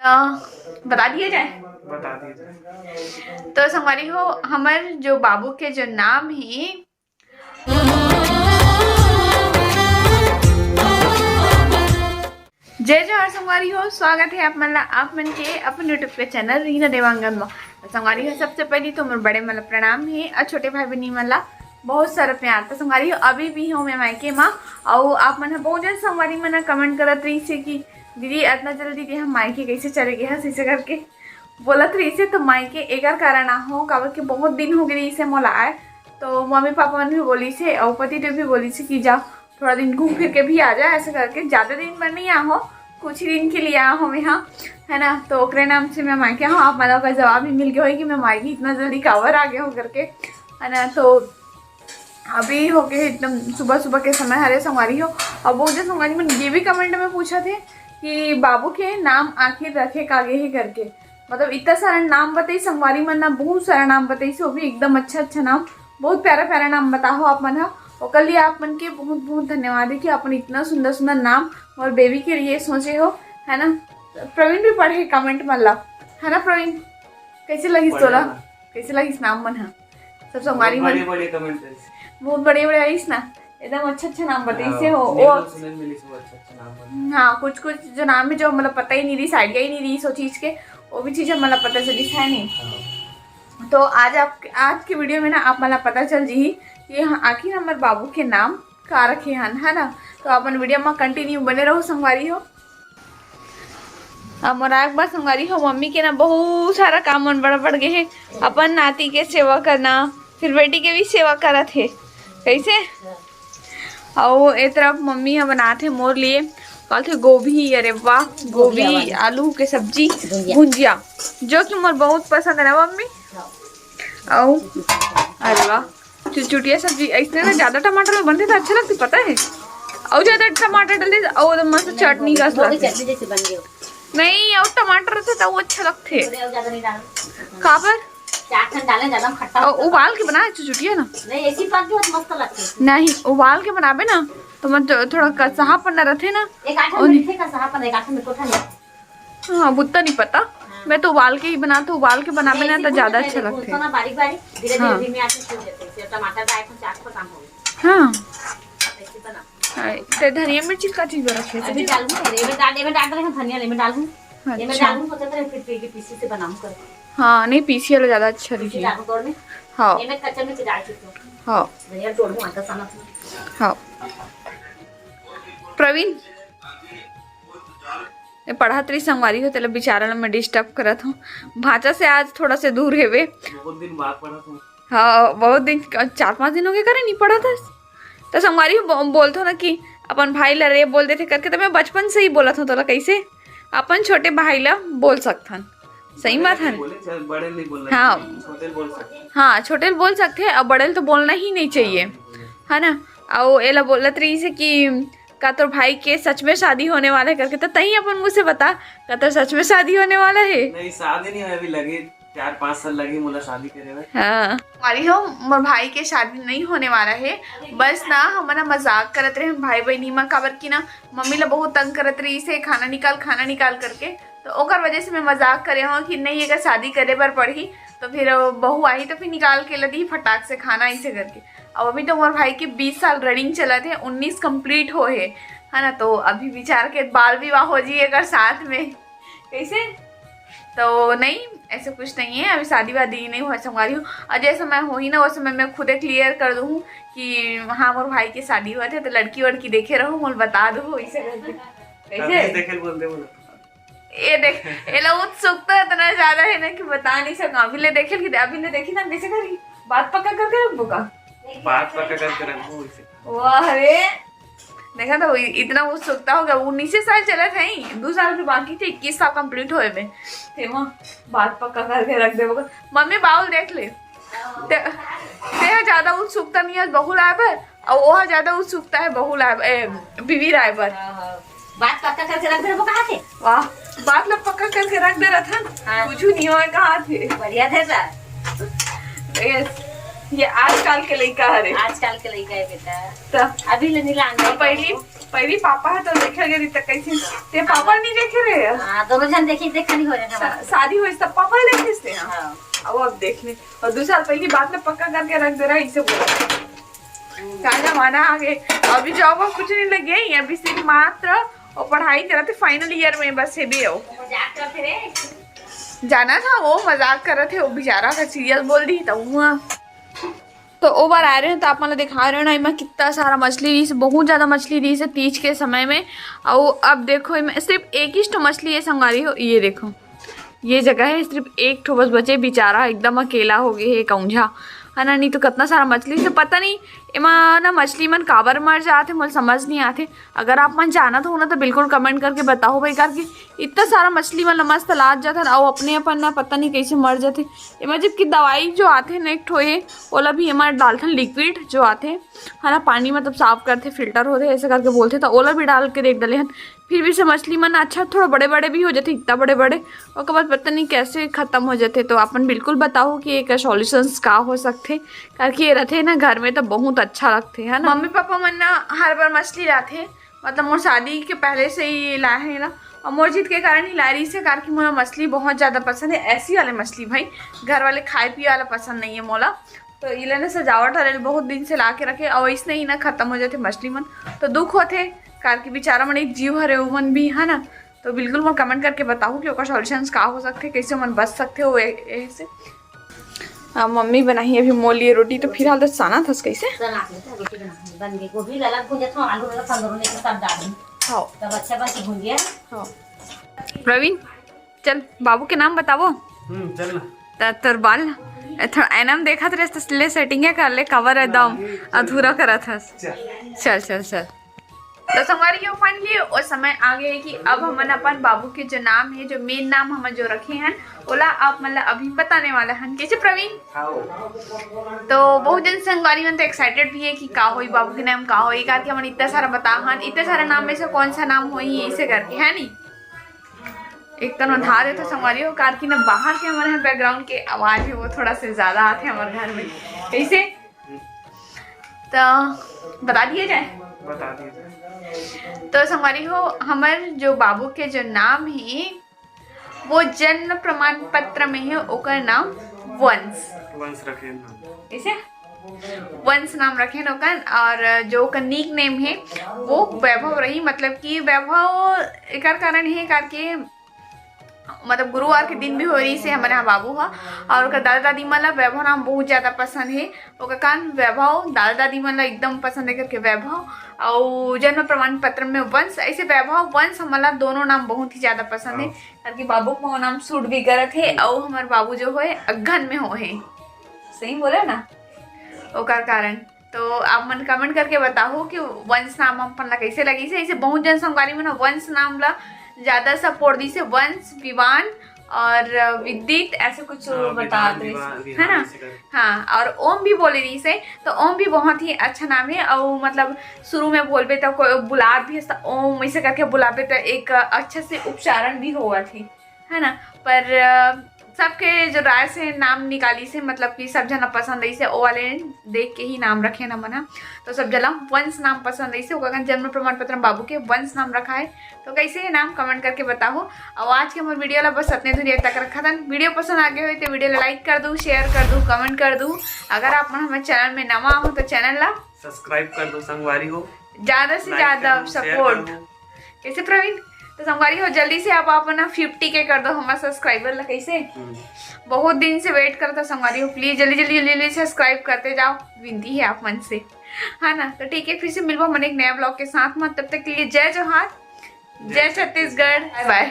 बता दिया जाए। बता दीजिए। तो संगवारी हो हमार जो बाबू के जो नाम है जय जोहार संगवारी हो। स्वागत है आप मन के अपन यूट्यूब के चैनल रीना देवांगन में। संगवारी हो सबसे पहले तो मोर बड़े मतलब प्रणाम है और छोटे भाई बहनी मला बहुत सारा प्यार। तो संगवारी हो अभी भी हूँ मैं मायके माँ और आप मन बहुत जन संगवारी मन कमेंट करत रही से कि दीदी इतना जल्दी कि हम मायके कैसे चले गए हैं, इसे करके बोलत रही से। तो मायके एकर कारण हो काबर के बहुत दिन हो गई इसे मोला आए। तो मम्मी पापा मन भी बोली से और पति देव भी बोली से कि जाओ थोड़ा दिन घूम फिर के भी आ जाए, ऐसे करके ज़्यादा दिन पर नहीं आ हो, कुछ ही दिन के लिए आ हो यहाँ, है ना। तो ओकरे नाम से मैं मायके हूँ। आप मतलब का जवाब भी मिल गया हो कि मैं मायके इतना जल्दी कावर आ गया हूँ करके, है ना। तो अभी हो गए एकदम सुबह सुबह के समय हरे संगवारी हो। और वो जो संगवारी में ये भी कमेंट में पूछा थे कि बाबू के नाम आखिर रखे कागे ही करके, मतलब इतना सारा नाम बताई संगवारी मन ना, बहुत सारा नाम बताई से, वो भी एकदम अच्छा नाम, बहुत प्यारा प्यारा नाम बताओ आप मन हा। और कल लिए आप मन के बहुत बहुत धन्यवाद है कि अपन इतना सुंदर सुंदर नाम और बेबी के लिए सोचे हो, है ना। प्रवीण भी पढ़े कमेंट मतलब, है ना प्रवीण, कैसे लगी तोला, कैसे लगी नाम मन हा सब संगवारी मन बहुत बड़े बड़े आईस ना, एकदम अच्छा नाम बताई से हो। हाँ कुछ कुछ जो नाम है जो मतलब पता ही नहीं रही, आइडिया ही नहीं रही सो चीज के, वो भी चीज़ें मतलब पता चली है नहीं। तो आज के वीडियो में ना आप मतलब पता चल जी कि आखिर हमारे बाबू के नाम का रखे हन, है ना। तो अपन वीडियो में कंटिन्यू बने रहो संगवारी हो। और एक बार संगवारी हो मम्मी के ना बहुत सारा काम मन बढ़ गए है। अपन नाती के सेवा करना, फिर बेटी के भी सेवा करत है कैसे। और एक तरफ मम्मी बनाते मोर लिए कहते गोभी, अरे वाह गोभी आलू के सब्जी भुंजिया, जो कि मोर बहुत पसंद है ना मम्मी। अरे वाह चुटचुटिया सब्जी ऐसे ना ज्यादा टमाटर में बनते तो अच्छा लगते पता है, और ज्यादा टमाटर डाले और मस्त चटनी का नहीं, और टमाटर रहते तो वो अच्छा लगते। काबर उबाल के बनाए चुटचुटिया ना, नहीं उबाल के बनाबे ना तो मैं थोड़ा कसाहा पन्ना रहते ना। हाँ बुत्ता नहीं पता, मैं तो उबाल के ही बना, तो उबाल के बनाबे ना तो ज्यादा अच्छा लगते है। हाँ तो धनिया मिर्ची का चीज रखे हाँ नहीं पीसी वाला ज्यादा अच्छा दिखे। हाँ हाँ हाँ प्रवीण पढ़त रही संगवारी हो तेला बेचारा मैं डिस्टर्ब करत हूँ। भाषा से आज थोड़ा से दूर है वे, बहुत दिन बाद पढ़ा था। हाँ बहुत दिन 4-5 दिन हो गए करे नहीं पढ़ा था। तो संगवारी बोलते हो ना कि अपन भाई ला रे बोल देते करके, तो मैं बचपन से ही बोला था तोला कैसे अपन छोटे भाई ला बोल सकथन, सही बात है। बड़े नहीं बोल हाँ छोटे बोल सकते, हाँ छोटे बोल सकते हैं और बड़े तो बोलना ही नहीं चाहिए, है ना। और एला बोलत रही से कि का तो भाई के सच में शादी होने वाला है करके, तो तही अपन मुझसे बता का तो सच में शादी होने वाला है। नहीं शादी नहीं है, अभी लगे 4-5 साल लगे मुझे शादी करे हुए। हाँ हमारी हो मोर भाई के शादी नहीं होने वाला है, बस ना हमारा मजाक करत रहे भाई बहनी माँ, काबर की ना मम्मी ला बहुत तंग करत रही से खाना निकाल करके, तो ओकर वजह से मैं मजाक करे हूँ कि नहीं अगर शादी करे बर पड़ी तो फिर बहू आई तो फिर निकाल के लदी फटाक से खाना ऐसे करके। अब अभी तो मोर भाई के 20 साल रनिंग चला थे, 19 कंप्लीट हो है ना। तो अभी विचार के बाल विवाह हो जी अगर साथ में कैसे, तो नहीं ऐसे कुछ नहीं है, अभी शादी वादी नहीं हुआ संगवारी हूँ। और जैसे मैं हो ही ना वो समय मैं खुद क्लियर कर दूँ कि हाँ मोर भाई की शादी हुआ थे, तो लड़की वड़की देखे रहूँ मोल बता दो ऐसे कैसे। ये देख ये लोग उत्सुकता इतना ज्यादा है ना कि बता नहीं सका। अभी ले देखे ना कैसे करी बात पक्का करके रखबो का, बात पक्का करके रखबो इसे। वाह रे देखा तो इतना उत्सुकता हो गया। 19 साल चला था, 2 साल भी बाकी थे, 21 साल कंप्लीट हुए में थे वहाँ। बात पक्का करके रख दे मम्मी, बाउल देख ले तेरा ज्यादा उत्सुकता नहीं है बहू लाए पर, और वो ज्यादा उत्सुकता है बहू लाए बीवी राय पर। बात पक्का करके रख दे वो कहाँ थे? वाह बात लोग पक्का करके रख दे रहा था। कुछ नहीं हुआ कहाँ थे, बढ़िया थे ये आजकल के लड़का हरे आजकल के लड़का है बेटा। तो अभी ले नीला अंडा पहली पापा है तो देखे गई तक कैसे ते पापा नहीं देखे रहे हाँ दोनों जन देखी देखा नहीं हो जाएगा। शादी हुई तब पापा लेके थे हाँ अब देख ले और 2 साल पहली बात में पक्का करके रख दे रहा है इसे बोला क्या जमाना आगे। अभी जॉब अब कुछ नहीं लगे ही अभी सिर्फ मात्र और पढ़ाई कर रहे थे फाइनल ईयर में बस ये भी हो मजाक करते रे। जाना था वो मजाक कर रहे थे वो बेचारा का सीरियस बोल दी तो हुआ तो ओ बार आ रहे हैं तो आप मतलब दिखा रहे हो ना इमा कितना सारा मछली रही से बहुत ज़्यादा मछली रही से तीज के समय में। और अब देखो इमें सिर्फ एक ही तो मछली है संगारी हो ये देखो ये जगह है सिर्फ एक ठो बस बचे बेचारा एकदम अकेला हो गए है कौंझा है ना। नहीं तो कितना सारा मछली से पता नहीं इमा ना मछली मन काबर मर जाते मुझे समझ नहीं आते। अगर आप मन जाना तो ना तो बिल्कुल कमेंट करके बताओ भाई कार कि इतना सारा मछली मन मस्त लाद जाता है और अपने अपन ना पता नहीं कैसे मर जाते। इमा जबकि दवाई जो आते हैं नेक्ट होए ओला भी हमारे डालते हैं लिक्विड जो आते हैं है ना पानी मतलब साफ करते फिल्टर होते ऐसे करके बोलते तो ओला भी डाल के देख डाले हैं फिर भी से मछली मन अच्छा थोड़ा बड़े बड़े भी हो जाते इतना बड़े बड़े और के बाद पता नहीं कैसे ख़त्म हो जाते। तो अपन बिल्कुल बताओ कि एक सॉल्यूशंस का हो सकते करके ये रहते ना घर में तो बहुत अच्छा लगते है ना। मम्मी पापा मन ना हर बार मछली लाते मतलब मोर शादी के पहले से ही लाए हैं ना और मोर जीत के कारण ही ला रही से कारण कि मुझे मछली बहुत ज़्यादा पसंद है। ऐसी वाले मछली भाई घर वाले खाए पिए वाला पसंद नहीं है मोला तो ये लेने सजावट वाले बहुत दिन से ला के रखे और इसने ही ना ख़त्म हो जाते मछली मन तो दुख होते कार की बेचारा मन एक जीव हरे मन भी है ना। तो बिल्कुल मैं कमेंट करके बताऊँ कि सॉल्यूशंस का हो सकते कैसे मन बच सकते हो ऐसे। हाँ मम्मी बनाई अभी मोल लिए रोटी तो फिर हाल तो साना था कैसे रोटी बन गई गोभी लगा भुंजा था आलू लगा तंदूर में सब डाल दी हाँ तब अच्छा बन भुन गया। हाँ प्रवीण चल बाबू के नाम बताओ चल ना तर बाल थोड़ा एनम देखा था ले सेटिंग कर ले कवर एकदम अधूरा करा था चल चल चल। तो हमारी ये फाइनली उस समय आ गया है कि अब हमन अपन बाबू के जो नाम है जो मेन नाम हम जो रखे हैं ओला आप मतलब अभी बताने वाला हैं कैसे प्रवीण। तो बहुत जन संगवारी मन तो एक्साइटेड भी है कि का होई बाबू के नाम का होई करके हमन इतना सारा बता हन इतने सारे नाम में से कौन सा नाम होई ऐसे करके है नहीं एक तो धा देते संगवारी हो कार की ना बाहर के हमारे बैकग्राउंड के आवाज है वो थोड़ा से ज्यादा आते हैं हमारे घर में कैसे तो बता दिया जाए बता दिए तो संगवारी हो हमारे जो बाबू के जो नाम है वो जन्म प्रमाण पत्र में है ओकर नाम वंश रखे ऐसे वंश नाम रखे ओकर और जो ओकर निक नेम है वो वैभव रही मतलब कि वैभव एक कारण है करके मतलब गुरुवार के दिन भी हो रही से हमारे यहाँ बाबू हा और दादा दादी मला वैभव नाम बहुत ज़्यादा पसंद है ओकर कारण वैभव दादा दादी मला एकदम पसंद है करके वैभव और जन्म प्रमाण पत्र में वंश ऐसे वैभव वंश हमारा दोनों नाम बहुत ही ज़्यादा पसंद है करके बाबू को नाम सूट भी करत है और हमारे बाबू जो है अघन में हो है सही बोले ना ओकर कारण। तो आप मन कमेंट करके बताओ कि वंश नाम अपन ला कैसे लगी से ऐसे बहुत जन संगवारी में वंश नाम ला ज्यादा सपोर्ट दी से वंश विवान और विदित ऐसे कुछ बताते है ना। हाँ और ओम भी बोले रही से तो ओम भी बहुत ही अच्छा नाम है और मतलब शुरू में बोलबे तो कोई बुलाब भी है ओम ऐसे करके बुलाबे तो एक अच्छे से उच्चारण भी हुआ थी है ना। पर सबके जो राय से नाम निकाली से मतलब कि सब जना पसंद आई से ओ वाले देख के ही नाम रखे ना मना तो सब जना वंश नाम पसंद आई से होगा जन्म प्रमाण पत्र बाबू के वंश नाम रखा है तो कैसे है नाम कमेंट करके बताओ। और आज के हमारे वीडियो ला बस इतने दूर तक रखा था। वीडियो पसंद आ गए हो तो वीडियो लाइक कर दूँ शेयर कर दूँ कमेंट कर दूँ। अगर आप हमारे चैनल में नवा हो तो चैनल ला सब्सक्राइब कर दो संगवारी हो ज़्यादा से ज़्यादा सपोर्ट कैसे प्रवीण तो संगवारी हो जल्दी से आप अपना 50 के कर दो हमारा सब्सक्राइबर ला कैसे बहुत दिन से वेट करता संगवारी हो प्लीज जल्दी जल्दी जल्दी सब्सक्राइब करते जाओ विनती है आप मन से है ना। तो ठीक है फिर से मिलवा मन एक नया ब्लॉग के साथ में तब तक के लिए जय जोहार जय छत्तीसगढ़ बाय।